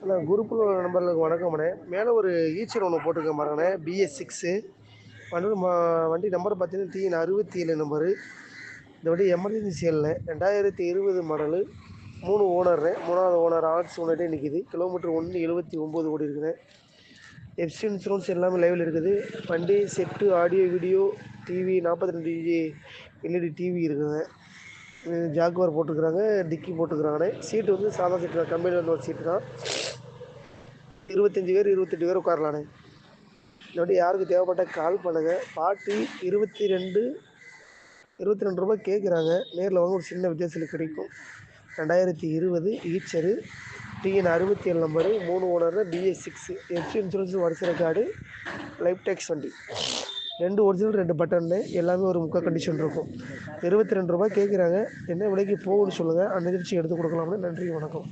அண்ணா குரூப்பில் நம்பருக்கு வணக்கம்ண்ணே. மேலே ஒரு ஈச்சர் ஒன்று போட்டிருக்கேன் பாருங்கண்ணே, BS6 வண்டி நம்பர் பார்த்தீங்கன்னா TN 67 நம்பரு. இந்த வண்டி எமர்ஜென்சி சேல்ண்ணே, 2020 மாடலு, 3 ஓனர்ண்ணே. 3வது ஓனர் ஆர்ட்ஸ் ஓனர்கிட்டே நிற்கிது. கிலோமீட்டர் 179 ஓடி இருக்குண்ணே. எஃப்சி இன்சூரன்ஸ் எல்லாமே லைவில் இருக்குது. வண்டி set, audio, video, TV 42 LED TV இருக்குதுங்க. ஜாக்குவார் போட்டுருக்குறாங்க, டிக்கி போட்டுருக்குறாங்கண்ணே. சீட்டு வந்து சாதா சீட்டு தான், கம்பெனியில் வந்து ஒரு சீட்டு தான். 25 பேர் 28 பேர் உட்காரலாண்ணே. இந்த வண்டி யாருக்கு தேவைப்பட்ட கால் பண்ணுங்கள். பாட்டி 22 ரூபாய் கேட்குறாங்க. நேரில் வாங்க, ஒரு சின்ன வித்தியாசத்தில் கிடைக்கும். 2020 ஈச்சரு, TN 67 number, 3 owner, BS6, FC insurance வருஷ கார்டு, லைஃப் டேக்ஸ் வண்டி. 2 ஒரிஜினல் 2 பட்டன்னு எல்லாமே ஒரு முக்கால் கண்டிஷன் இருக்கும். 22 ரூபாய் கேட்குறாங்க. என்ன விலைக்கு போகும்னு சொல்லுங்கள், அந்த நிகழ்ச்சி எடுத்து கொடுக்கலாம்னு. நன்றி, வணக்கம்.